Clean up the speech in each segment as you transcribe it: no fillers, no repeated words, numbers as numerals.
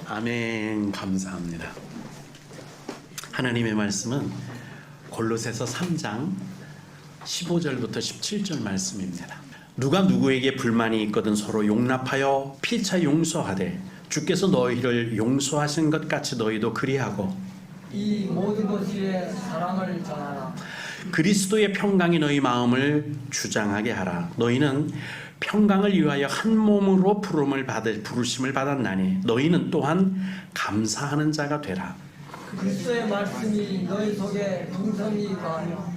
아멘. 감사합니다. 하나님의 말씀은 골로새서 3장 15절부터 17절 말씀입니다. 누가 누구에게 불만이 있거든 서로 용납하여 피차 용서하되 주께서 너희를 용서하신 것 같이 너희도 그리하고 이 모든 것에 사랑을 전하라. 그리스도의 평강이 너희 마음을 주장하게 하라. 너희는 평강을 위하여 한 몸으로 부르심을 받았나니 너희는 또한 감사하는 자가 되라. 그리스도의 말씀이 너희 속에 풍성히 거하여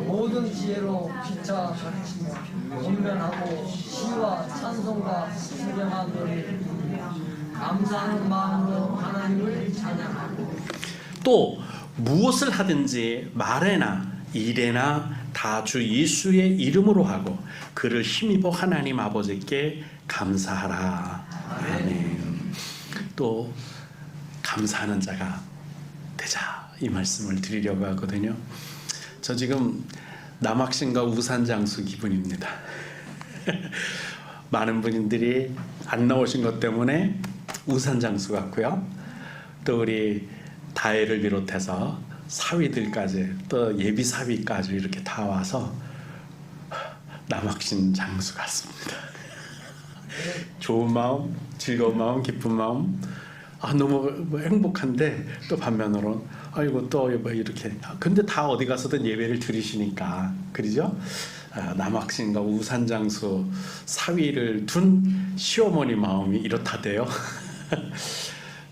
모든 지혜로 피차 가르치며 권면하고 시와 찬송과 신령한 노래를 부르며 감사하는 마음으로 하나님을 찬양하고 또 무엇을 하든지 말에나 일에나 다 주 예수의 이름으로 하고 그를 힘입어 하나님 아버지께 감사하라. 아멘. 또 감사하는 자가 되자 이 말씀을 드리려고 하거든요. 저 지금 남학신과 우산장수 기분입니다. 많은 분들이 안 나오신 것 때문에 우산장수 같고요. 또 우리 다혜를 비롯해서 사위들까지 또 예비 사위까지 이렇게 다 와서 남학신 장수 같습니다. 좋은 마음, 즐거운 마음, 기쁜 마음, 너무 행복한데 또 반면으로 아이고 또 이렇게 근데 다 어디 가서든 예배를 드리시니까 그러죠? 남학신과 우산장수 사위를 둔 시어머니 마음이 이렇다대요.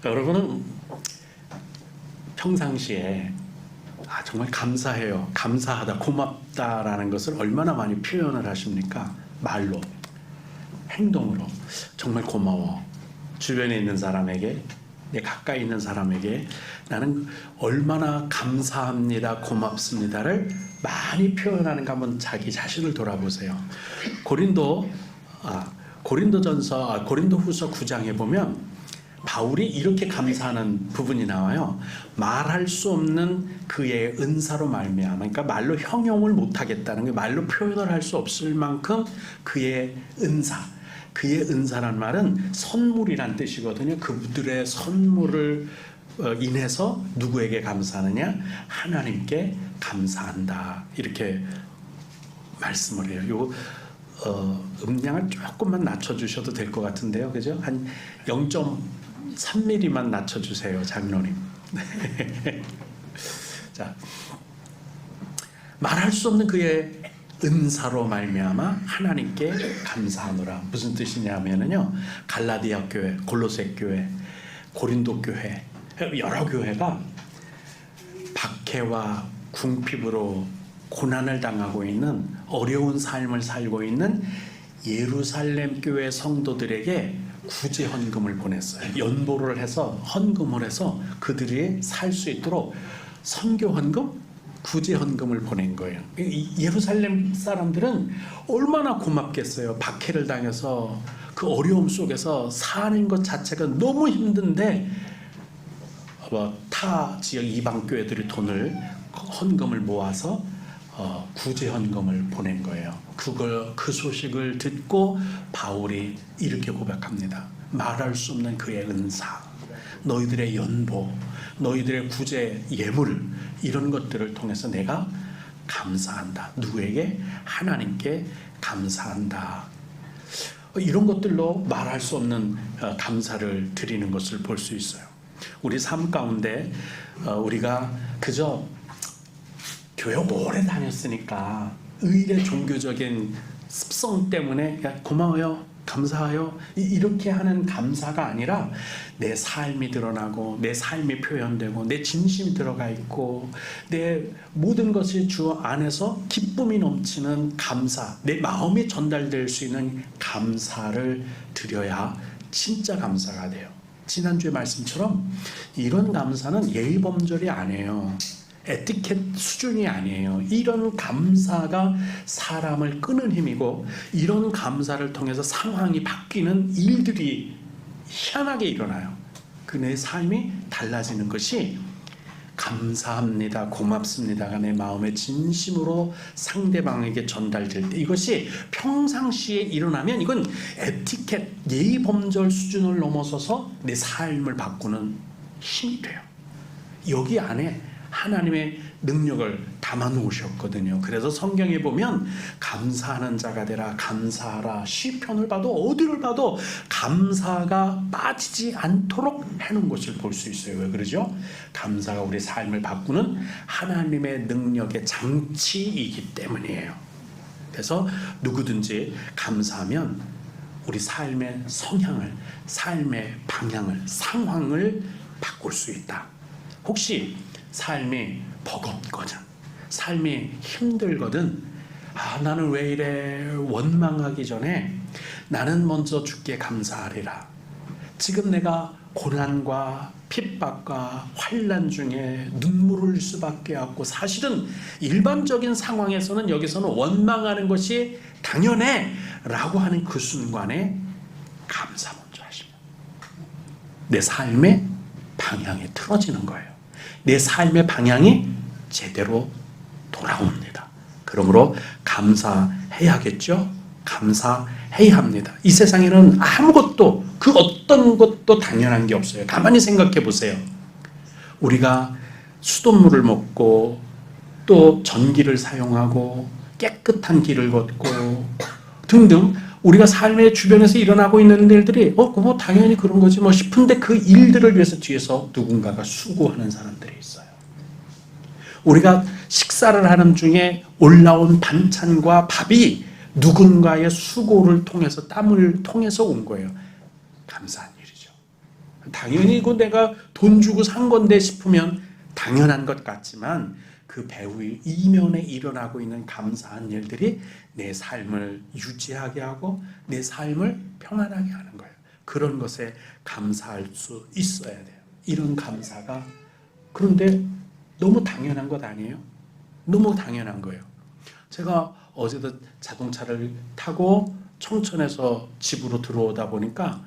여러분은 평상시에 정말 감사해요, 감사하다, 고맙다라는 것을 얼마나 많이 표현을 하십니까? 말로, 행동으로. 정말 고마워. 주변에 있는 사람에게, 내 가까이 있는 사람에게 나는 얼마나 감사합니다, 고맙습니다를 많이 표현하는가 한번 자기 자신을 돌아보세요. 고린도후서 9장에 보면 바울이 이렇게 감사하는 부분이 나와요. 말할 수 없는 그의 은사로 말미암아, 그러니까 말로 형용을 못하겠다는 게 말로 표현을 할 수 없을 만큼 그의 은사, 그의 은사란 말은 선물이란 뜻이거든요. 그들의 선물을 인해서 누구에게 감사하느냐? 하나님께 감사한다. 이렇게 말씀을 해요. 요 음량을 조금만 낮춰주셔도 될 것 같은데요, 그죠? 한 0.3mm만 낮춰주세요, 장로님. 자, 말할 수 없는 그의 은사로 말미암아 하나님께 감사하노라. 무슨 뜻이냐면요, 갈라디아 교회, 골로새 교회, 고린도 교회, 여러 교회가 박해와 궁핍으로 고난을 당하고 있는 어려운 삶을 살고 있는 예루살렘 교회 성도들에게 구제 헌금을 보냈어요. 연보를 해서 헌금을 해서 그들이 살 수 있도록 선교 헌금, 구제 헌금을 보낸 거예요. 예루살렘 사람들은 얼마나 고맙겠어요. 박해를 당해서 그 어려움 속에서 사는 것 자체가 너무 힘든데 타 지역 이방 교회들이 돈을 헌금을 모아서 구제 헌금을 보낸 거예요. 그 소식을 듣고 바울이 이렇게 고백합니다. 말할 수 없는 그의 은사, 너희들의 연보, 너희들의 구제 예물, 이런 것들을 통해서 내가 감사한다. 누구에게? 하나님께 감사한다. 이런 것들로 말할 수 없는 감사를 드리는 것을 볼 수 있어요. 우리 삶 가운데 우리가 그저 교회 오래 다녔으니까 의의 종교적인 습성 때문에 고마워요, 감사해요 이렇게 하는 감사가 아니라 내 삶이 드러나고 내 삶이 표현되고 내 진심이 들어가 있고 내 모든 것이 주 안에서 기쁨이 넘치는 감사, 내 마음이 전달될 수 있는 감사를 드려야 진짜 감사가 돼요. 지난주의 말씀처럼 이런 감사는 예의범절이 아니에요. 에티켓 수준이 아니에요. 이런 감사가 사람을 끄는 힘이고 이런 감사를 통해서 상황이 바뀌는 일들이 희한하게 일어나요. 그 내 삶이 달라지는 것이 감사합니다, 고맙습니다가 내 마음에 진심으로 상대방에게 전달될 때 이것이 평상시에 일어나면 이건 에티켓, 예의 범절 수준을 넘어서서 내 삶을 바꾸는 힘이 돼요. 여기 안에 하나님의 능력을 담아 놓으셨거든요. 그래서 성경에 보면 감사하는 자가 되라, 감사하라, 시편을 봐도 어디를 봐도 감사가 빠지지 않도록 해놓은 것을 볼 수 있어요. 왜 그러죠? 감사가 우리 삶을 바꾸는 하나님의 능력의 장치이기 때문이에요. 그래서 누구든지 감사하면 우리 삶의 성향을, 삶의 방향을, 상황을 바꿀 수 있다. 혹시 삶이 버겁거든, 삶이 힘들거든, 나는 왜 이래 원망하기 전에 나는 먼저 주께 감사하리라. 지금 내가 고난과 핍박과 환난 중에 눈물을 흘릴 수밖에 없고, 사실은 일반적인 상황에서는 여기서는 원망하는 것이 당연해 라고 하는 그 순간에 감사 먼저 하시면 내 삶의 방향이 틀어지는 거예요. 내 삶의 방향이 제대로 돌아옵니다. 그러므로 감사해야겠죠? 감사해야 합니다. 이 세상에는 아무것도, 그 어떤 것도 당연한 게 없어요. 가만히 생각해 보세요. 우리가 수돗물을 먹고 또 전기를 사용하고 깨끗한 길을 걷고 등등 우리가 삶의 주변에서 일어나고 있는 일들이 뭐 당연히 그런 거지 뭐 싶은데, 그 일들을 위해서 뒤에서 누군가가 수고하는 사람들이 있어요. 우리가 식사를 하는 중에 올라온 반찬과 밥이 누군가의 수고를 통해서, 땀을 통해서 온 거예요. 감사한 일이죠. 당연히 이거 내가 돈 주고 산 건데 싶으면 당연한 것 같지만, 그 배후 이면에 일어나고 있는 감사한 일들이 내 삶을 유지하게 하고 내 삶을 평안하게 하는 거예요. 그런 것에 감사할 수 있어야 돼요. 이런 감사가, 그런데 너무 당연한 것 아니에요? 너무 당연한 거예요. 제가 어제도 자동차를 타고 청천에서 집으로 들어오다 보니까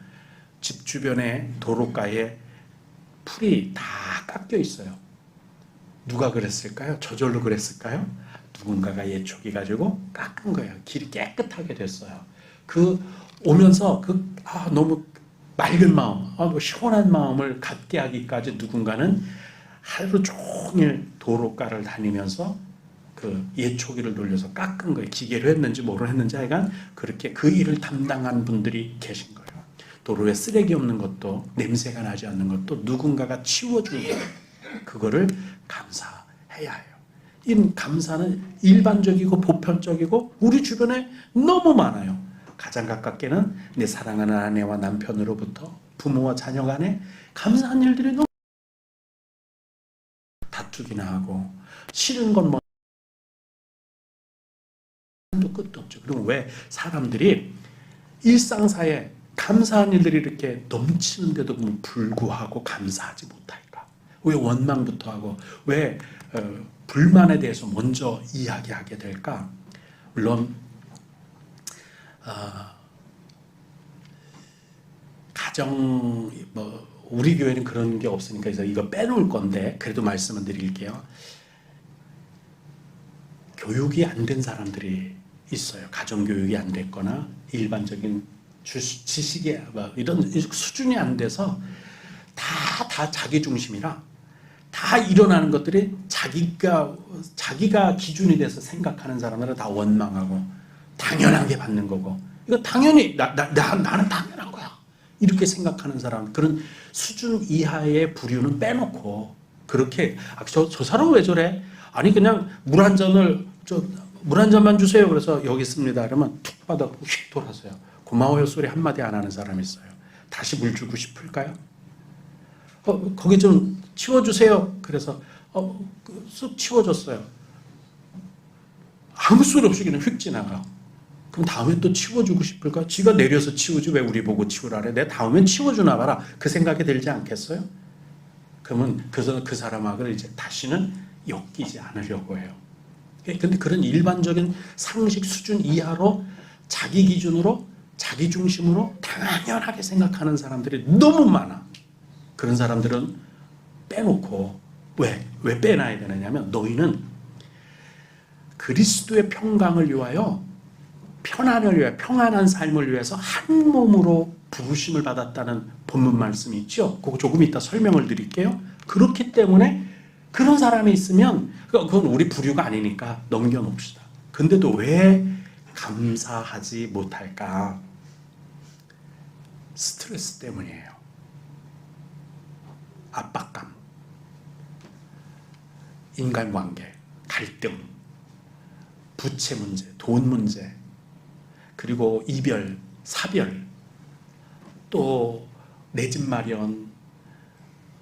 집 주변에 도로가에 풀이 다 깎여 있어요. 누가 그랬을까요? 저절로 그랬을까요? 누군가가 예초기 가지고 깎은 거예요. 길이 깨끗하게 됐어요. 오면서 너무 맑은 마음, 시원한 마음을 갖게 하기까지 누군가는 하루 종일 도로가를 다니면서 그 예초기를 돌려서 깎은 거예요. 기계로 했는지 뭐로 했는지 하여간 그렇게 그 일을 담당한 분들이 계신 거예요. 도로에 쓰레기 없는 것도, 냄새가 나지 않는 것도 누군가가 치워준 거예요. 그거를 감사해야 해요. 이 감사는 일반적이고 보편적이고 우리 주변에 너무 많아요. 가장 가깝게는 내 사랑하는 아내와 남편으로부터 부모와 자녀 간에 감사한 일들이 너무 다투기나 하고, 싫은 건 뭐 한도 끝도 없죠. 그럼 왜 사람들이 일상사에 감사한 일들이 이렇게 넘치는데도 불구하고 감사하지 못할까? 왜 원망부터 하고 왜 불만에 대해서 먼저 이야기하게 될까? 물론 가정 우리 교회는 그런 게 없으니까 그래서 이거 빼놓을 건데 그래도 말씀을 드릴게요. 교육이 안 된 사람들이 있어요. 가정 교육이 안 됐거나 일반적인 지식이 이런 수준이 안 돼서 다 자기 중심이라 다 일어나는 것들이 자기가 기준이 돼서 생각하는 사람들은 다 원망하고 당연하게 받는 거고, 이거 당연히 나는 당연한 거야 이렇게 생각하는 사람, 그런 수준 이하의 부류는 빼놓고 그렇게 저 사람 왜 저래? 아니 그냥 물 한 잔만 주세요. 그래서 여기 있습니다. 그러면 툭 받아 휙 돌아서요. 고마워요 소리 한마디 안 하는 사람이 있어요. 다시 물 주고 싶을까요? 거기 좀 치워주세요. 그래서 쑥 치워줬어요. 아무 소리 없이 그냥 휙 지나가. 그럼 다음에 또 치워주고 싶을까? 지가 내려서 치우지 왜 우리 보고 치우라래? 내가 다음엔 치워주나 봐라. 그 생각이 들지 않겠어요? 그러면 그 사람하고 이제 다시는 엮이지 않으려고 해요. 근데 그런 일반적인 상식 수준 이하로 자기 기준으로 자기 중심으로 당연하게 생각하는 사람들이 너무 많아. 그런 사람들은 빼놓고 왜 빼놔야 되느냐면 너희는 그리스도의 평강을 위하여 편안을 위하여 평안한 삶을 위해서 한 몸으로 부르심을 받았다는 본문 말씀이 있죠. 그거 조금 이따 설명을 드릴게요. 그렇기 때문에 그런 사람이 있으면 그건 우리 부류가 아니니까 넘겨놓읍시다. 근데도 왜 감사하지 못할까? 스트레스 때문이에요. 압박감, 인간관계, 갈등, 부채 문제, 돈 문제, 그리고 이별, 사별, 또 내 집 마련,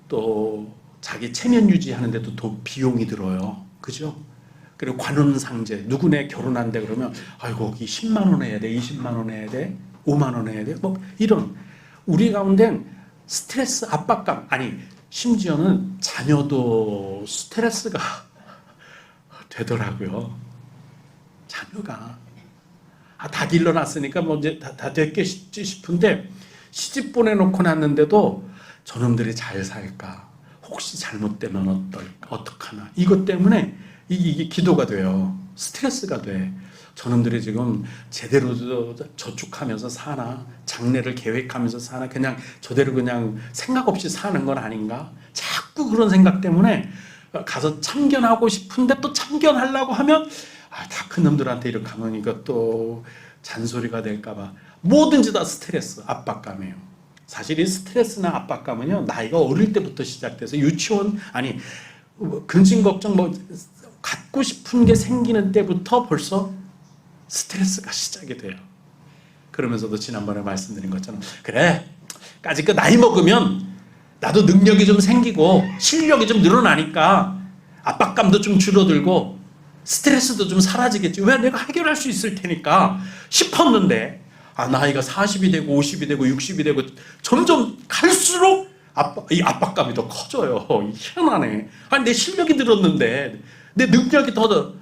또 자기 체면 유지하는데도 또 비용이 들어요. 그죠? 그리고 관혼상제, 누구네 결혼한대 그러면 아이고 거기 10만 원 해야 돼, 20만 원 해야 돼, 5만 원 해야 돼, 뭐 이런 우리 가운데 스트레스, 압박감, 아니 심지어는 자녀도 스트레스가 되더라고요. 자녀가 다 길러놨으니까 뭐 이제 다 됐겠지 싶은데 시집 보내놓고 났는데도 저놈들이 잘 살까? 혹시 잘못되면 어떡하나? 이것 때문에 이게 기도가 돼요. 스트레스가 돼. 저놈들이 지금 제대로 저축하면서 사나? 장래를 계획하면서 사나? 그냥 저대로 그냥 생각 없이 사는 건 아닌가? 자꾸 그런 생각 때문에 가서 참견하고 싶은데 또 참견하려고 하면 다 큰 놈들한테 이렇게 하면 이것도 잔소리가 될까봐 뭐든지 다 스트레스, 압박감이에요. 사실 이 스트레스나 압박감은요 나이가 어릴 때부터 시작돼서 유치원 아니 근심 걱정 뭐 갖고 싶은 게 생기는 때부터 벌써 스트레스가 시작이 돼요. 그러면서도 지난번에 말씀드린 것처럼 그래 까짓 거 나이 먹으면 나도 능력이 좀 생기고 실력이 좀 늘어나니까 압박감도 좀 줄어들고 스트레스도 좀 사라지겠지. 왜 내가 해결할 수 있을 테니까 싶었는데 나이가 40이 되고 50이 되고 60이 되고 점점 갈수록 이 압박감이 더 커져요. 희한하네. 아니 내 실력이 늘었는데 내 능력이 더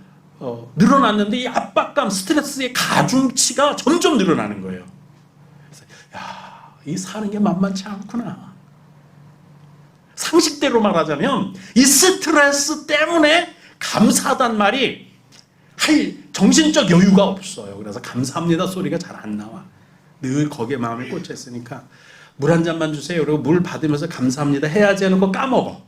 늘어났는데 이 압박감, 스트레스의 가중치가 점점 늘어나는 거예요. 그래서 이 사는 게 만만치 않구나. 상식대로 말하자면 이 스트레스 때문에 감사하단 말이 할 정신적 여유가 없어요. 그래서 감사합니다 소리가 잘 안 나와. 늘 거기에 마음이 꽂혀 있으니까 물 한 잔만 주세요. 그리고 물 받으면서 감사합니다 해야지 해놓고 까먹어.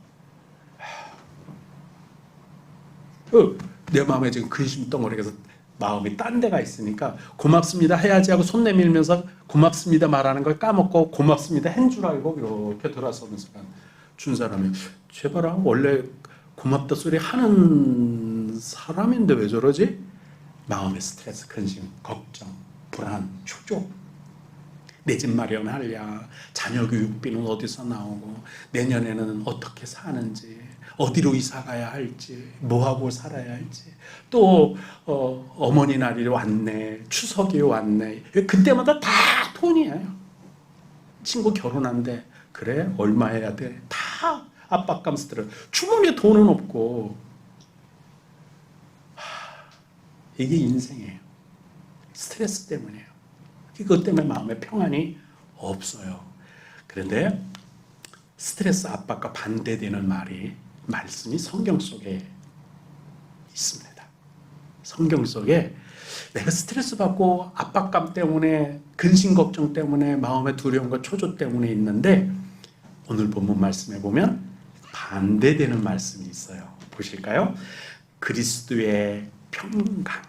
내 마음에 지금 근심 덩어리가 마음이 딴 데가 있으니까 고맙습니다 해야지 하고 손 내밀면서 고맙습니다 말하는 걸 까먹고 고맙습니다 한 줄 알고 이렇게 돌아서면서 준 사람이 제발 원래 고맙다 소리 하는 사람인데 왜 저러지? 마음의 스트레스, 근심, 걱정, 불안, 초조. 내 집 마련하랴, 자녀 교육비는 어디서 나오고 내년에는 어떻게 사는지, 어디로 이사 가야 할지, 뭐하고 살아야 할지, 또 어머니 날이 왔네, 추석이 왔네. 그때마다 다 돈이에요. 친구 결혼한대. 그래? 얼마 해야 돼? 다 압박감, 스트레스. 주머니에 돈은 없고. 이게 인생이에요. 스트레스 때문이에요. 그것 때문에 마음에 평안이 없어요. 그런데 스트레스, 압박과 반대되는 말씀이 성경 속에 있습니다. 성경 속에 내가 스트레스 받고 압박감 때문에 근심 걱정 때문에 마음의 두려움과 초조 때문에 있는데 오늘 본문 말씀에 보면 반대되는 말씀이 있어요. 보실까요? 그리스도의 평강,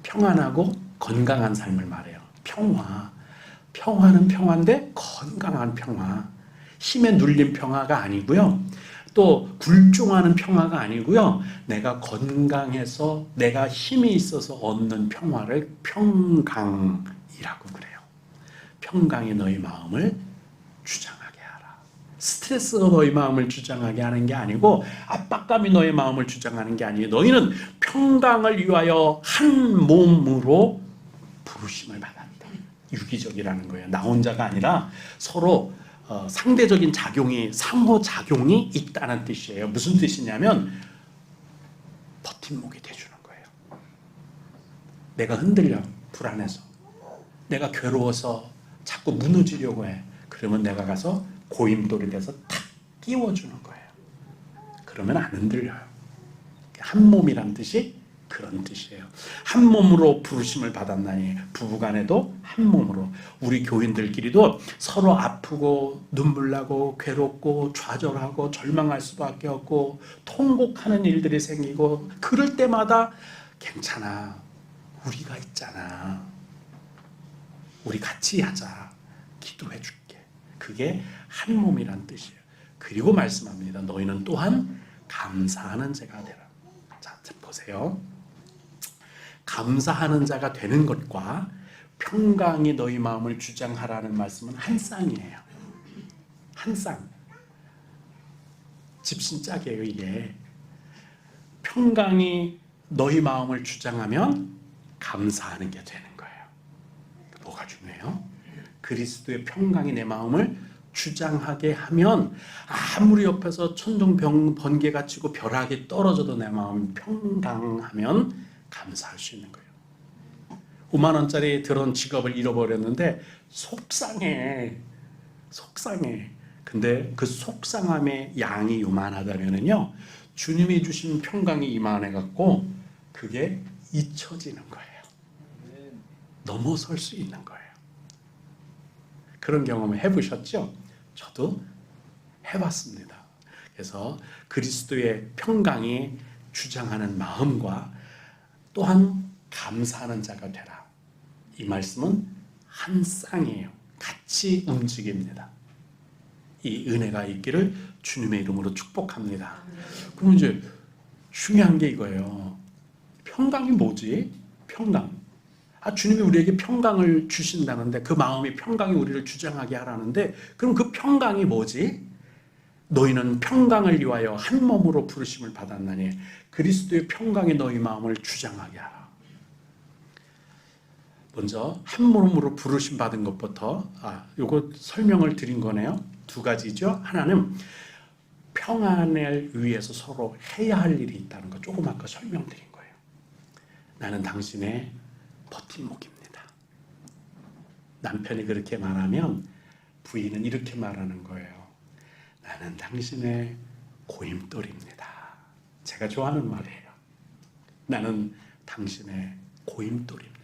평안하고 건강한 삶을 말해요. 평화는 평화인데 건강한 평화. 힘에 눌린 평화가 아니고요. 또 굴종하는 평화가 아니고요. 내가 건강해서 내가 힘이 있어서 얻는 평화를 평강이라고 그래요. 평강이 너희 마음을 주장하게 하라. 스트레스가 너희 마음을 주장하게 하는 게 아니고 압박감이 너희 마음을 주장하는 게 아니에요. 너희는 평강을 위하여 한 몸으로 부르심을 받았다. 유기적이라는 거예요. 나 혼자가 아니라 서로 상대적인 작용이, 상호작용이 있다는 뜻이에요. 무슨 뜻이냐면 버팀목이 돼주는 거예요. 내가 흔들려, 불안해서. 내가 괴로워서 자꾸 무너지려고 해. 그러면 내가 가서 고임돌이 돼서 탁 끼워주는 거예요. 그러면 안 흔들려요. 한 몸이란 뜻이 그런 뜻이에요. 한 몸으로 부르심을 받았나니, 부부간에도 한 몸으로. 우리 교인들끼리도 서로 아프고 눈물 나고 괴롭고 좌절하고 절망할 수밖에 없고 통곡하는 일들이 생기고, 그럴 때마다 괜찮아, 우리가 있잖아, 우리 같이 하자, 기도해 줄게. 그게 한 몸이란 뜻이에요. 그리고 말씀합니다. 너희는 또한 감사하는 자가 되라. 자, 보세요. 감사하는 자가 되는 것과 평강이 너희 마음을 주장하라는 말씀은 한 쌍이에요. 한 쌍. 집신짝이에요, 이게. 평강이 너희 마음을 주장하면 감사하는 게 되는 거예요. 뭐가 중요해요? 그리스도의 평강이 내 마음을 주장하게 하면 아무리 옆에서 천둥 번개가 치고 벼락이 떨어져도 내 마음이 평강하면 감사할 수 있는 거예요. 5만 원짜리 들어온 지갑을 잃어버렸는데 속상해. 근데 그 속상함의 양이 요만하다면은요, 주님이 주신 평강이 이만해 갖고 그게 잊혀지는 거예요. 넘어설 수 있는 거예요. 그런 경험을 해보셨죠? 저도 해봤습니다. 그래서 그리스도의 평강이 주장하는 마음과 또한 감사하는 자가 되라. 이 말씀은 한 쌍이에요. 같이 움직입니다. 이 은혜가 있기를 주님의 이름으로 축복합니다. 그럼 이제 중요한 게 이거예요. 평강이 뭐지? 평강. 주님이 우리에게 평강을 주신다는데, 그 마음이 평강이 우리를 주장하게 하라는데, 그럼 그 평강이 뭐지? 너희는 평강을 위하여 한 몸으로 부르심을 받았나니 그리스도의 평강이 너희 마음을 주장하게 하라. 먼저 한 몸으로 부르심 받은 것부터 요거 설명을 드린 거네요. 두 가지죠. 하나는 평안을 위해서 서로 해야 할 일이 있다는 거 조금 아까 설명드린 거예요. 나는 당신의 버팀목입니다. 남편이 그렇게 말하면 부인은 이렇게 말하는 거예요. 나는 당신의 고임돌입니다. 제가 좋아하는 말이에요. 나는 당신의 고임돌입니다.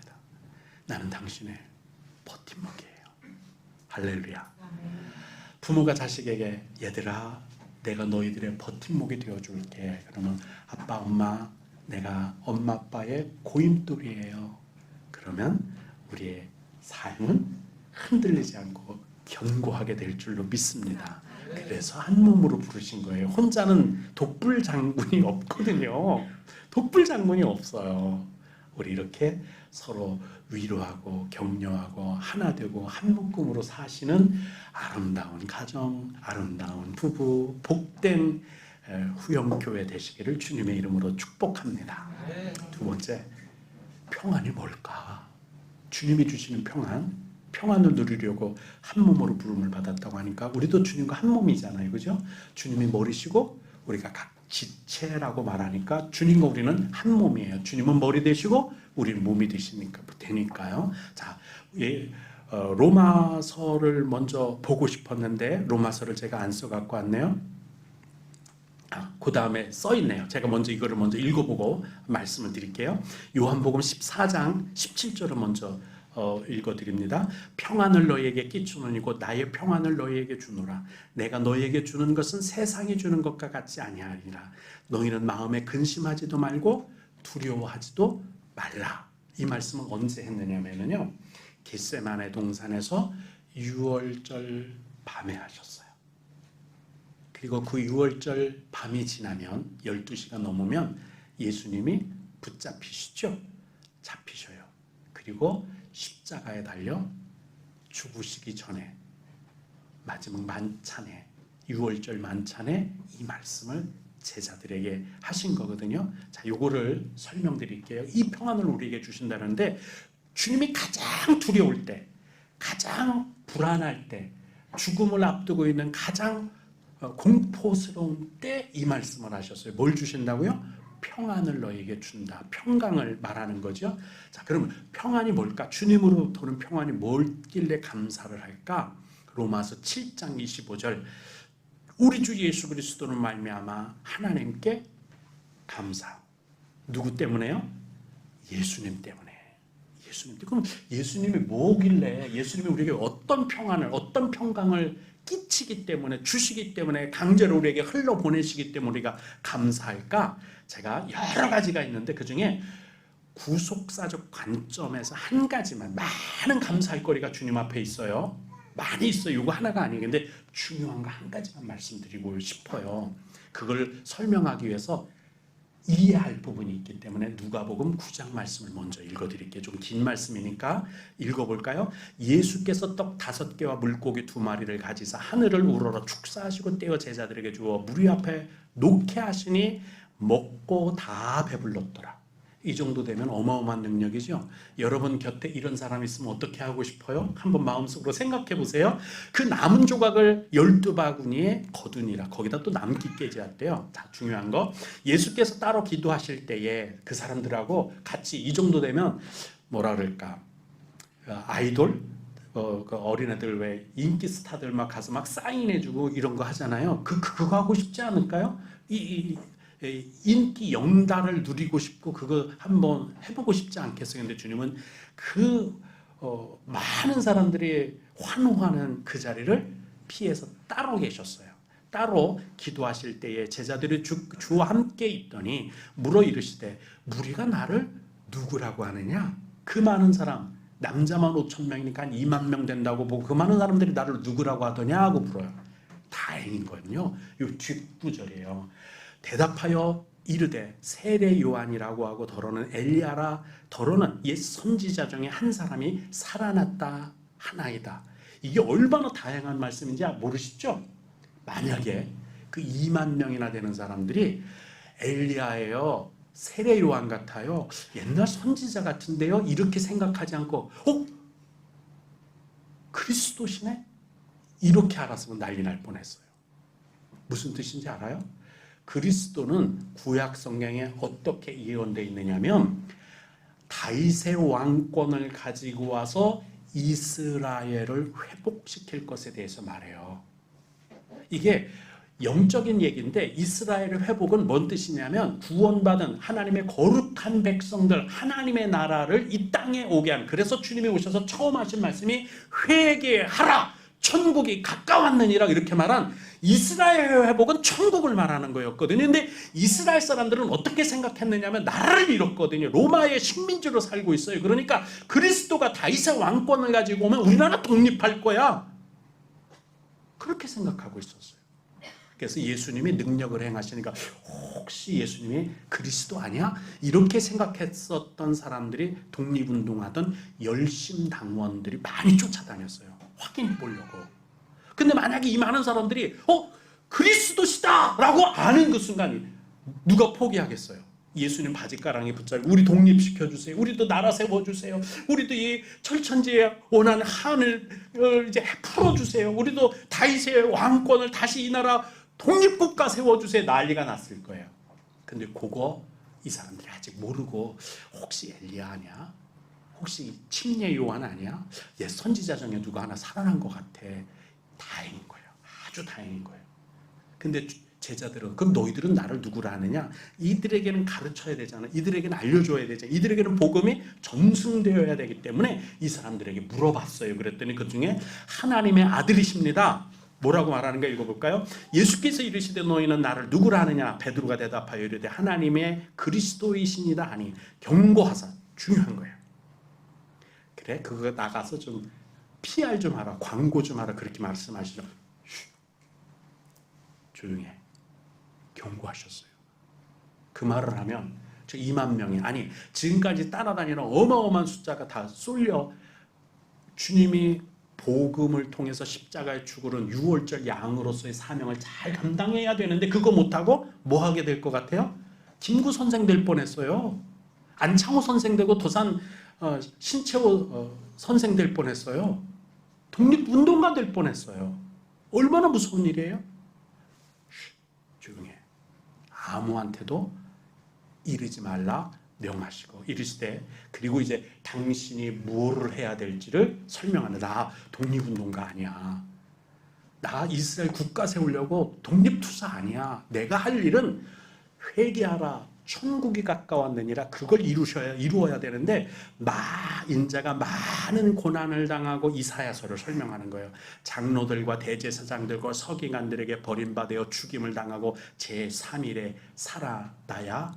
나는 당신의 버팀목이에요. 할렐루야. 부모가 자식에게 얘들아, 내가 너희들의 버팀목이 되어줄게. 그러면 아빠, 엄마, 내가 엄마, 아빠의 고임돌이에요. 그러면 우리의 삶은 흔들리지 않고 견고하게 될 줄로 믿습니다. 그래서 한 몸으로 부르신 거예요. 혼자는 독불 장군이 없거든요. 독불 장군이 없어요. 우리 이렇게 서로 위로하고 격려하고 하나 되고 한 묶음으로 사시는 아름다운 가정, 아름다운 부부, 복된 후영교회 되시기를 주님의 이름으로 축복합니다. 두 번째, 평안이 뭘까? 주님이 주시는 평안을 누리려고 한 몸으로 부름을 받았다고 하니까 우리도 주님과 한 몸이잖아요. 그죠? 주님이 머리시고 우리가 각 지체라고 말하니까 주님과 우리는 한 몸이에요. 주님은 머리 되시고 우리는 몸이 되니까요. 자, 로마서를 먼저 보고 싶었는데 로마서를 제가 안 써갖고 왔네요. 그 다음에 써있네요. 제가 이거를 먼저 읽어보고 말씀을 드릴게요. 요한복음 14장 17절을 먼저 읽어드립니다. 평안을 너희에게 끼치노니 곧 나의 평안을 너희에게 주노라. 내가 너희에게 주는 것은 세상이 주는 것과 같지 아니하리라. 너희는 마음에 근심하지도 말고 두려워하지도 말라. 이 말씀은 언제 했느냐면요, 겟세마네 동산에서 6월절 밤에 하셨어요. 그리고 그 6월절 밤이 지나면 12시가 넘으면 예수님이 붙잡히시죠. 잡히셔요. 그리고 십자가에 달려 죽으시기 전에 마지막 만찬에, 6월절 만찬에 이 말씀을 제자들에게 하신 거거든요. 자, 요거를 설명드릴게요. 이 평안을 우리에게 주신다는데, 주님이 가장 두려울 때, 가장 불안할 때, 죽음을 앞두고 있는 가장 공포스러운 때 이 말씀을 하셨어요. 뭘 주신다고요? 평안을 너에게 준다. 평강을 말하는 거죠. 자, 그럼 평안이 뭘까? 주님으로부터는 평안이 뭘길래 감사를 할까? 로마서 7장 25절 우리 주 예수 그리스도는 말미암아 하나님께 감사. 누구 때문에요? 예수님 때문에. 예수님. 그럼 예수님이 뭐길래, 예수님이 우리에게 어떤 평안을, 어떤 평강을 끼치기 때문에, 주시기 때문에, 강제로 우리에게 흘러보내시기 때문에 우리가 감사할까? 제가 여러 가지가 있는데 그 중에 구속사적 관점에서 한 가지만, 많은 감사할 거리가 주님 앞에 있어요. 많이 있어요. 이거 하나가 아니에요. 근데 중요한 거 한 가지만 말씀드리고 싶어요. 그걸 설명하기 위해서 이해할 부분이 있기 때문에 누가복음 9장 말씀을 먼저 읽어드릴게요. 좀 긴 말씀이니까 읽어볼까요? 예수께서 떡 5개와 물고기 2마리를 가지사 하늘을 우러러 축사하시고 떼어 제자들에게 주어 무리 앞에 놓게 하시니 먹고 다 배불렀더라. 이 정도 되면 어마어마한 능력이죠. 여러분 곁에 이런 사람이 있으면 어떻게 하고 싶어요? 한번 마음속으로 생각해 보세요. 그 남은 조각을 12바구니에 거두니라. 거기다 또 남기 깨지었대요. 자, 중요한 거. 예수께서 따로 기도하실 때에 그 사람들하고 같이 이 정도 되면 뭐라 그럴까? 아이돌? 그 어린애들 왜 인기 스타들 막 가서 막 사인해주고 이런 거 하잖아요. 그거 하고 싶지 않을까요? 인기 영달을 누리고 싶고 그거 한번 해보고 싶지 않겠어요? 근데 주님은 많은 사람들이 환호하는 그 자리를 피해서 따로 계셨어요. 따로 기도하실 때에 제자들이 주와 함께 있더니 물어 이르시되 무리가 나를 누구라고 하느냐? 그 많은 사람, 남자만 5,000명이니까 한 2만 명 된다고 보고 그 많은 사람들이 나를 누구라고 하더냐 하고 물어요. 다행인 거는요, 이 뒷구절이에요. 대답하여 이르되 세례 요한이라고 하고 더러는 엘리야라, 더러는 옛 선지자 중에 한 사람이 살아났다 하나이다. 이게 얼마나 다양한 말씀인지 모르시죠? 만약에 그 2만 명이나 되는 사람들이 엘리야예요, 세례 요한 같아요, 옛날 선지자 같은데요, 이렇게 생각하지 않고 그리스도시네? 이렇게 알았으면 난리 날 뻔했어요. 무슨 뜻인지 알아요? 그리스도는 구약 성경에 어떻게 예언되어 있느냐면 다윗의 왕권을 가지고 와서 이스라엘을 회복시킬 것에 대해서 말해요. 이게 영적인 얘기인데 이스라엘의 회복은 뭔 뜻이냐면 구원받은 하나님의 거룩한 백성들, 하나님의 나라를 이 땅에 오게 하는, 그래서 주님이 오셔서 처음 하신 말씀이 회개하라, 천국이 가까웠느니라 이렇게 말한 이스라엘의 회복은 천국을 말하는 거였거든요. 근데 이스라엘 사람들은 어떻게 생각했느냐면 나라를 잃었거든요. 로마의 식민지로 살고 있어요. 그러니까 그리스도가 다윗의 왕권을 가지고 오면 우리나라 독립할 거야, 그렇게 생각하고 있었어요. 그래서 예수님이 능력을 행하시니까 혹시 예수님이 그리스도 아니야? 이렇게 생각했었던 사람들이, 독립운동하던 열심당원들이 많이 쫓아다녔어요. 확인해 보려고. 근데 만약에 이 많은 사람들이 그리스도시다 라고 아는 그 순간 누가 포기하겠어요? 예수님 바지가랑이 붙잡고 우리 독립시켜주세요, 우리도 나라 세워주세요, 우리도 이 철천지에 원하는 한을 이제 풀어주세요, 우리도 다윗의 왕권을 다시 이 나라 독립국가 세워주세요, 난리가 났을 거예요. 근데 그거 이 사람들이 아직 모르고 혹시 엘리야 아니야? 혹시 침례 요한 아니야? 옛 선지자 중에 누가 하나 살아난 것 같아. 다행인 거예요. 아주 다행인 거예요. 근데 제자들은 그럼 너희들은 나를 누구라 하느냐? 이들에게는 가르쳐야 되잖아. 이들에게는 알려줘야 되잖아. 이들에게는 복음이 전승되어야 되기 때문에 이 사람들에게 물어봤어요. 그랬더니 그 중에 하나님의 아들이십니다. 뭐라고 말하는가 읽어볼까요? 예수께서 이르시되 너희는 나를 누구라 하느냐? 베드로가 대답하여 이르되 하나님의 그리스도이시니라 하니 경고하사. 중요한 거예요. 그래, 그거 나가서 좀 PR 좀 하라, 광고 좀 하라, 그렇게 말씀하시죠. 조용해. 경고하셨어요. 그 말을 하면 저 2만 명이, 아니 지금까지 따라다니는 어마어마한 숫자가 다 쏠려 주님이 복음을 통해서 십자가의 죽으는 유월절 양으로서의 사명을 잘 감당해야 되는데 그거 못하고 뭐 하게 될 것 같아요? 김구 선생 될 뻔했어요. 안창호 선생 되고 도산 신채호 선생 될 뻔했어요. 독립운동가 될 뻔했어요. 얼마나 무서운 일이에요? 조용해. 아무한테도 이르지 말라 명하시고 이르시되, 그리고 이제 당신이 무엇을 해야 될지를 설명하는. 나 독립운동가 아니야. 나 이스라엘 국가 세우려고 독립투사 아니야. 내가 할 일은 회개하라. 천국이 가까웠느니라. 그걸 이루어야 되는데 인자가 많은 고난을 당하고 이사야서를 설명하는 거예요. 장로들과 대제사장들과 서기관들에게 버림받아 죽임을 당하고 제3일에 살아나야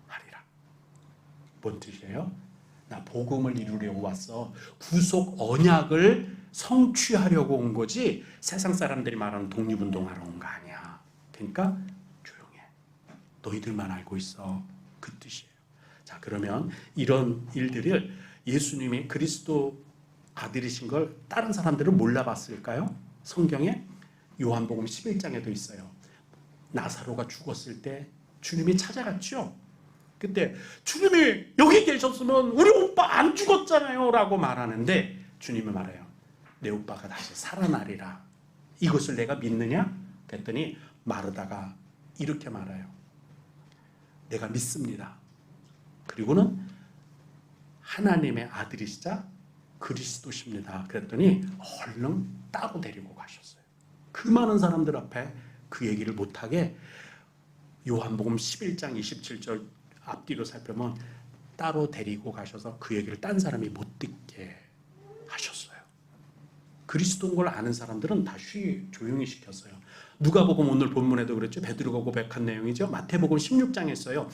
하리라. 뭔 뜻이에요? 나 복음을 이루려고 왔어. 구속 언약을 성취하려고 온 거지 세상 사람들이 말하는 독립운동하러 온 거 아니야. 그러니까 조용해. 너희들만 알고 있어. 그 뜻이에요. 자, 그러면 이런 일들을 예수님이 그리스도 아들이신 걸 다른 사람들은 몰라봤을까요? 성경에 요한복음 11장에도 있어요. 나사로가 죽었을 때 주님이 찾아갔죠. 그때 주님이 여기 계셨으면 우리 오빠 안 죽었잖아요 라고 말하는데 주님이 말해요. 내 오빠가 다시 살아나리라. 이것을 내가 믿느냐? 그랬더니 마르다가 이렇게 말해요. 내가 믿습니다. 그리고는 하나님의 아들이시자 그리스도십니다. 그랬더니 얼른 따로 데리고 가셨어요. 그 많은 사람들 앞에 그 얘기를 못하게 요한복음 11장 27절 앞뒤로 살펴보면 따로 데리고 가셔서 그 얘기를 딴 사람이 못 듣게 하셨어요. 그리스도인 걸 아는 사람들은 다 조용히 시켰어요. 누가복음 오늘 본문에도 그랬죠. 베드로가 고백한 내용이죠. 마태복음 16장에 있어요.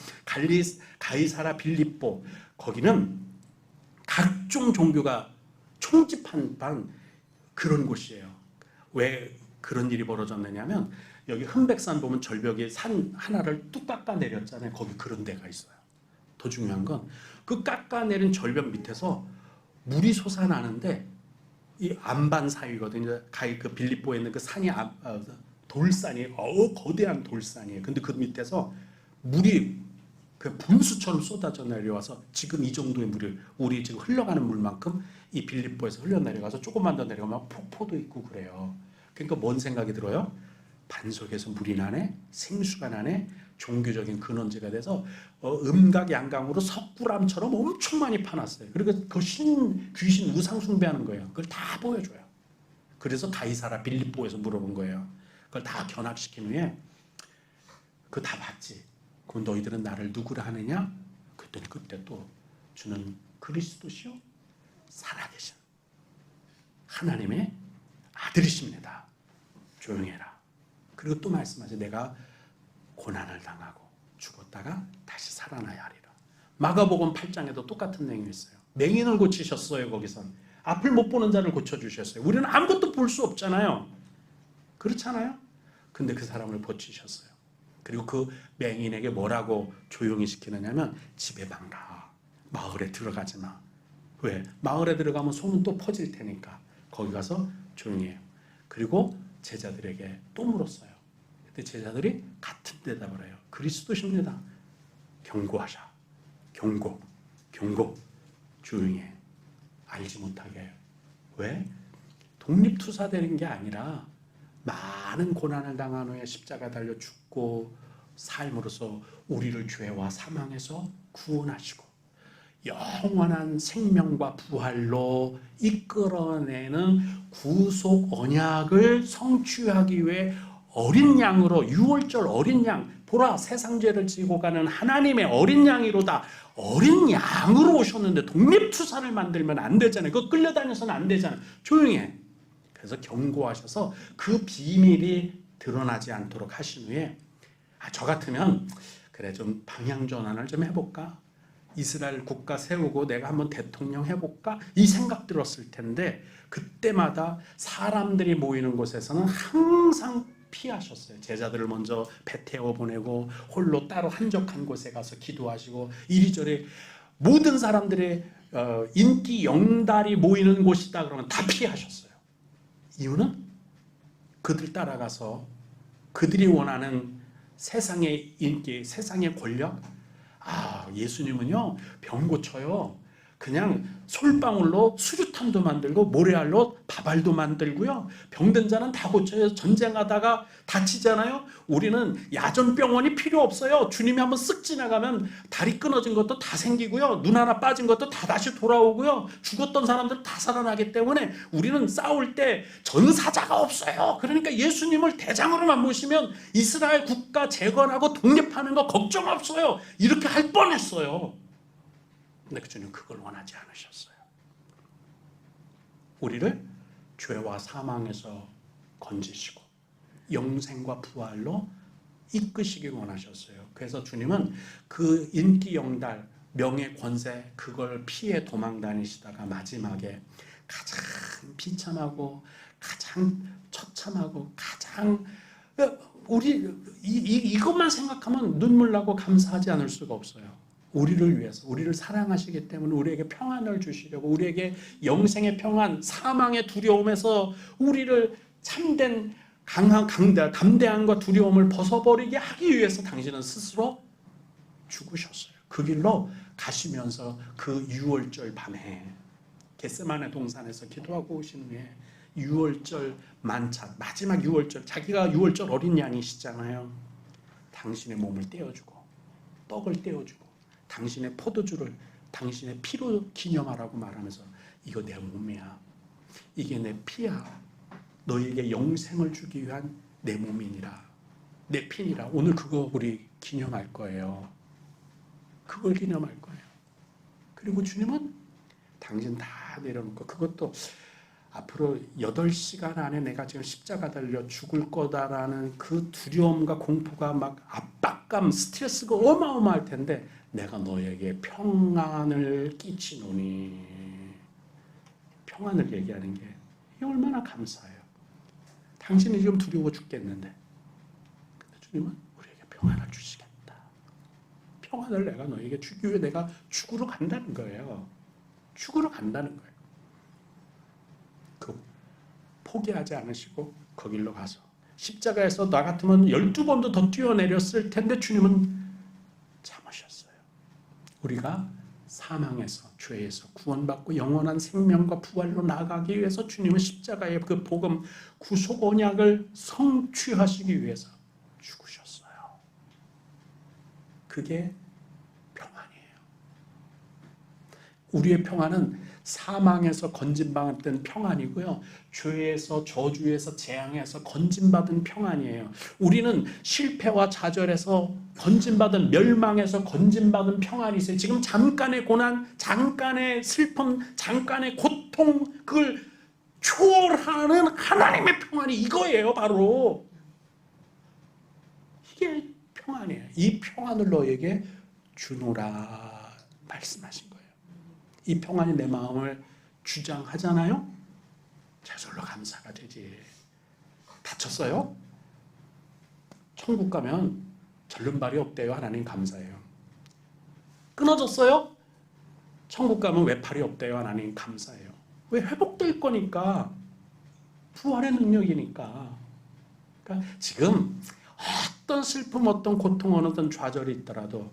가이사라 빌립보, 거기는 각종 종교가 총집한 그런 곳이에요. 왜 그런 일이 벌어졌느냐면 여기 흠백산 보면 절벽에 산 하나를 뚝 깎아내렸잖아요. 거기 그런 데가 있어요. 더 중요한 건 그 깎아내린 절벽 밑에서 물이 솟아나는데 이 안반 사이거든요. 그 빌립보에 있는 그 산이 돌산이 거대한 돌산이에요. 근데 그 밑에서 물이 그 분수처럼 쏟아져 내려와서 지금 이 정도의 물이 우리 지금 흘러가는 물만큼 이 빌립보에서 흘러내려가서 조금만 더 내려가면 폭포도 있고 그래요. 그러니까 뭔 생각이 들어요? 반석에서 물이 나네, 생수가 나네, 종교적인 근원지가 돼서 음각 양강으로 석굴암처럼 엄청 많이 파놨어요. 그리고 그 귀신 우상 숭배하는 거예요. 그걸 다 보여줘요. 그래서 가이사라 빌립보에서 물어본 거예요. 그걸 다 견학시킨 후에 그거 다 봤지. 그럼 너희들은 나를 누구라 하느냐? 그때 또 주는 그리스도시요 살아계신 하나님의 아들이십니다. 조용히 해라. 그리고 또 말씀하죠. 내가 고난을 당하고 죽었다가 다시 살아나야 하리라. 마가복음 8장에도 똑같은 내용이 있어요. 맹인을 고치셨어요. 거기선 앞을 못 보는 자를 고쳐주셨어요. 우리는 아무것도 볼 수 없잖아요. 그렇잖아요. 근데 그 사람을 고치셨어요. 그리고 그 맹인에게 뭐라고 조용히 시키느냐면 집에만 가. 마을에 들어가지 마. 왜? 마을에 들어가면 소문 또 퍼질 테니까 거기 가서 조용히 해요. 그리고 제자들에게 또 물었어요. 그때 제자들이 같은 대답을 해요. 그리스도십니다. 경고하셔. 경고. 조용히 해. 알지 못하게 해요. 왜? 독립투사되는 게 아니라 많은 고난을 당한 후에 십자가 달려 죽고 삶으로서 우리를 죄와 사망에서 구원하시고 영원한 생명과 부활로 이끌어내는 구속 언약을 성취하기 위해 어린 양으로 6월절 어린 양 보라 세상 죄를 지고 가는 하나님의 어린 양이로다. 어린 양으로 오셨는데 독립투사를 만들면 안 되잖아요. 그거 끌려다녀서는 안 되잖아요. 조용히 해. 그래서 경고하셔서 그 비밀이 드러나지 않도록 하신 후에 저 같으면 그래 좀 방향 전환을 좀 해볼까? 이스라엘 국가 세우고 내가 한번 대통령 해볼까? 이 생각 들었을 텐데 그때마다 사람들이 모이는 곳에서는 항상 피하셨어요. 제자들을 먼저 배 태워 보내고 홀로 따로 한적한 곳에 가서 기도하시고 이리저리 모든 사람들의 인기 영달이 모이는 곳이다 그러면 다 피하셨어요. 이유는 그들 따라가서 그들이 원하는 세상의 인기, 세상의 권력. 예수님은요 병 고쳐요. 그냥 솔방울로 수류탄도 만들고 모래알로 밥알도 만들고요. 병든 자는 다 고쳐요. 전쟁하다가 다치잖아요. 우리는 야전병원이 필요 없어요. 주님이 한번 쓱 지나가면 다리 끊어진 것도 다 생기고요. 눈 하나 빠진 것도 다 다시 돌아오고요. 죽었던 사람들 다 살아나기 때문에 우리는 싸울 때 전사자가 없어요. 그러니까 예수님을 대장으로만 모시면 이스라엘 국가 재건하고 독립하는 거 걱정 없어요. 이렇게 할 뻔했어요. 근데 그 주님 그걸 원하지 않으셨어요. 우리를 죄와 사망에서 건지시고 영생과 부활로 이끄시길 원하셨어요. 그래서 주님은 그 인기 영달, 명예 권세 그걸 피해 도망 다니시다가 마지막에 가장 비참하고 가장 처참하고 가장 우리 이것만 생각하면 눈물 나고 감사하지 않을 수가 없어요. 우리를 위해서, 우리를 사랑하시기 때문에 우리에게 평안을 주시려고, 우리에게 영생의 평안, 사망의 두려움에서 우리를 참된 담대함과 두려움을 벗어버리게 하기 위해서 당신은 스스로 죽으셨어요. 그 길로 가시면서 그 6월절 밤에 겟세마네 동산에서 기도하고 오신 후에 6월절 만찬, 마지막 6월절, 자기가 6월절 어린 양이시잖아요. 당신의 몸을 떼어주고 떡을 떼어주고 당신의 포도주를 당신의 피로 기념하라고 말하면서 이거 내 몸이야. 이게 내 피야. 너에게 영생을 주기 위한 내 몸이니라. 내 피니라. 오늘 그거 우리 기념할 거예요. 그걸 기념할 거예요. 그리고 주님은 당신 다 내려놓고 그것도 앞으로 8시간 안에 내가 지금 십자가 달려 죽을 거다라는 그 두려움과 공포가 막 압박감, 스트레스가 어마어마할 텐데 내가 너에게 평안을 끼치노니 평안을 얘기하는 게 이게 얼마나 감사해요. 당신이 지금 두려워 죽겠는데 근데 주님은 우리에게 평안을 주시겠다. 평안을 내가 너에게 주기 위해 내가 죽으러 간다는 거예요. 죽으러 간다는 거예요. 그 포기하지 않으시고 거길로 가서 십자가에서 나 같으면 12번도 더 뛰어내렸을 텐데 주님은 참으셨어요. 우리가 사망에서 죄에서 구원받고 영원한 생명과 부활로 나아가기 위해서 주님은 십자가의 그 복음 구속 언약을 성취하시기 위해서 죽으셨어요. 그게 평안이에요. 우리의 평안은 사망에서 건진받은 평안이고요. 죄에서 저주에서 재앙에서 건진받은 평안이에요. 우리는 실패와 좌절에서 건진받은 멸망에서 건진받은 평안이 있어요. 지금 잠깐의 고난, 잠깐의 슬픔, 잠깐의 고통 그걸 초월하는 하나님의 평안이 이거예요. 바로 이게 평안이에요. 이 평안을 너에게 주노라 말씀하신 거예요. 이 평안이 내 마음을 주장하잖아요. 저절로 감사가 되지. 다쳤어요? 천국 가면 절름발이 없대요. 하나님 감사해요. 끊어졌어요? 천국 가면 외팔이 없대요. 하나님 감사해요. 왜? 회복될 거니까. 부활의 능력이니까. 그러니까 지금 어떤 슬픔, 어떤 고통, 어떤 좌절이 있더라도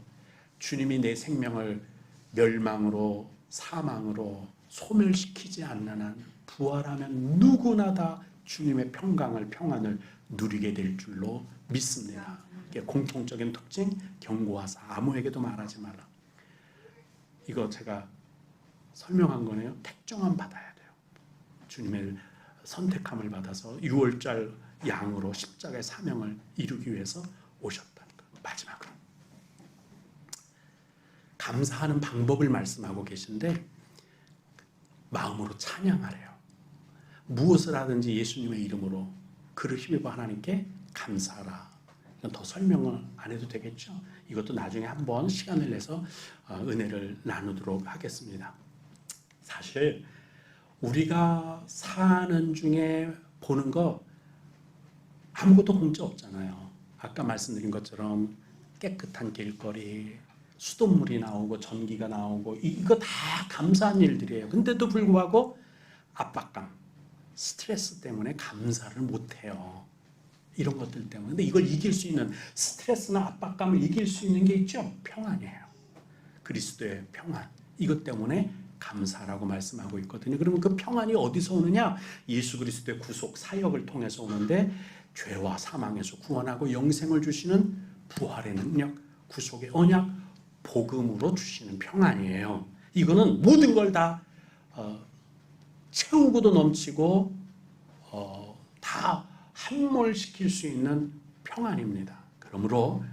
주님이 내 생명을 멸망으로 사망으로 소멸시키지 않는 한 부활하면 누구나 다 주님의 평안을 누리게 될 줄로 믿습니다. 이게 공통적인 특징, 경고하사 아무에게도 말하지 마라. 이거 제가 설명한 거네요. 택정함 받아야 돼요. 주님의 선택함을 받아서 6월절 양으로 십자가의 사명을 이루기 위해서 오셨다는 거. 마지막으로 감사하는 방법을 말씀하고 계신데 마음으로 찬양하래요. 무엇을 하든지 예수님의 이름으로 그를 힘입어 하나님께 감사하라. 이건 더 설명을 안 해도 되겠죠. 이것도 나중에 한번 시간을 내서 은혜를 나누도록 하겠습니다. 사실 우리가 사는 중에 보는 거 아무것도 공짜 없잖아요. 아까 말씀드린 것처럼 깨끗한 길거리, 수돗물이 나오고 전기가 나오고 이거 다 감사한 일들이에요. 근데도 불구하고 압박감, 스트레스 때문에 감사를 못해요. 이런 것들 때문에. 근데 이걸 이길 수 있는 스트레스나 압박감을 이길 수 있는 게 있죠. 평안이에요. 그리스도의 평안. 이것 때문에 감사라고 말씀하고 있거든요. 그러면 그 평안이 어디서 오느냐? 예수 그리스도의 구속 사역을 통해서 오는데 죄와 사망에서 구원하고 영생을 주시는 부활의 능력, 구속의 언약, 복음으로 주시는 평안이에요. 이거는 모든 걸 다 채우고도 넘치고 다 함몰시킬 수 있는 평안입니다. 그러므로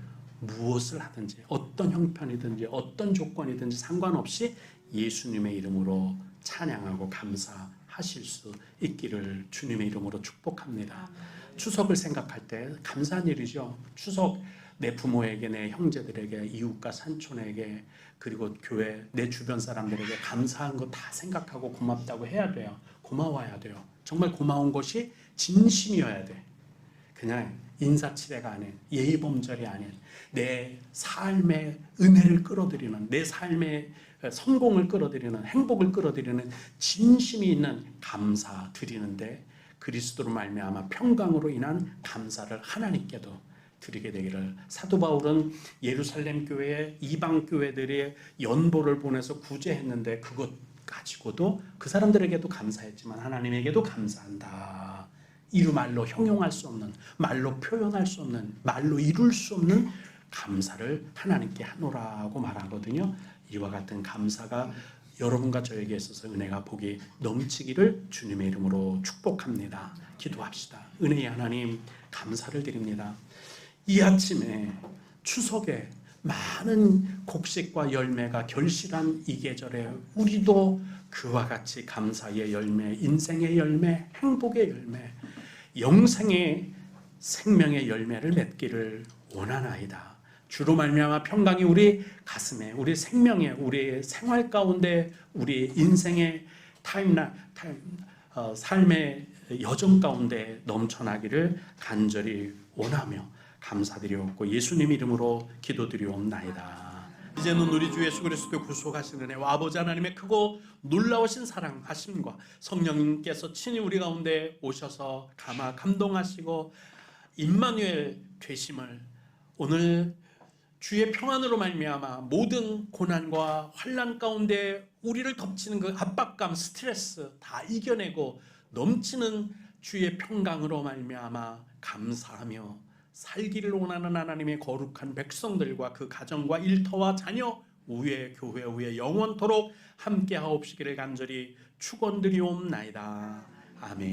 무엇을 하든지 어떤 형편이든지 어떤 조건이든지 상관없이 예수님의 이름으로 찬양하고 감사하실 수 있기를 주님의 이름으로 축복합니다. 추석을 생각할 때 감사한 일이죠. 추석 내 부모에게, 내 형제들에게, 이웃과 산촌에게, 그리고 교회, 내 주변 사람들에게 감사한 거 다 생각하고 고맙다고 해야 돼요. 고마워야 돼요. 정말 고마운 것이 진심이어야 돼. 그냥 인사치레가 아닌, 예의범절이 아닌, 내 삶의 은혜를 끌어들이는, 내 삶의 성공을 끌어들이는, 행복을 끌어들이는 진심이 있는 감사 드리는데, 그리스도로 말미암아 평강으로 인한 감사를 하나님께도 드리게 되기를. 사도 바울은 예루살렘 교회에 이방 교회들의 연보를 보내서 구제했는데 그것 가지고도 그 사람들에게도 감사했지만 하나님에게도 감사한다. 이루 말로 형용할 수 없는, 말로 표현할 수 없는, 말로 이룰 수 없는 감사를 하나님께 하노라고 말하거든요. 이와 같은 감사가 여러분과 저에게 있어서 은혜가 복이 넘치기를 주님의 이름으로 축복합니다. 기도합시다. 은혜의 하나님 감사를 드립니다. 이 아침에 추석에 많은 곡식과 열매가 결실한 이 계절에 우리도 그와 같이 감사의 열매, 인생의 열매, 행복의 열매, 영생의 생명의 열매를 맺기를 원하나이다. 주로 말미암아 평강이 우리 가슴에, 우리 생명에, 우리 생활 가운데, 우리 인생의 삶의 여정 가운데 넘쳐나기를 간절히 원하며 감사드리옵고 예수님 이름으로 기도드리옵나이다. 이제는 우리 주 예수 그리스도의 구속하신 은혜와 아버지 하나님의 크고 놀라우신 사랑하심과 성령님께서 친히 우리 가운데 오셔서 감동하시고 임마누엘 되심을 오늘 주의 평안으로 말미암아 모든 고난과 환난 가운데 우리를 덮치는 그 압박감, 스트레스 다 이겨내고 넘치는 주의 평강으로 말미암아 감사하며 살기를 원하는 하나님의 거룩한 백성들과 그 가정과 일터와 자녀 우에 교회 우에 영원토록 함께 하옵시기를 간절히 축원드리옵나이다. 아멘.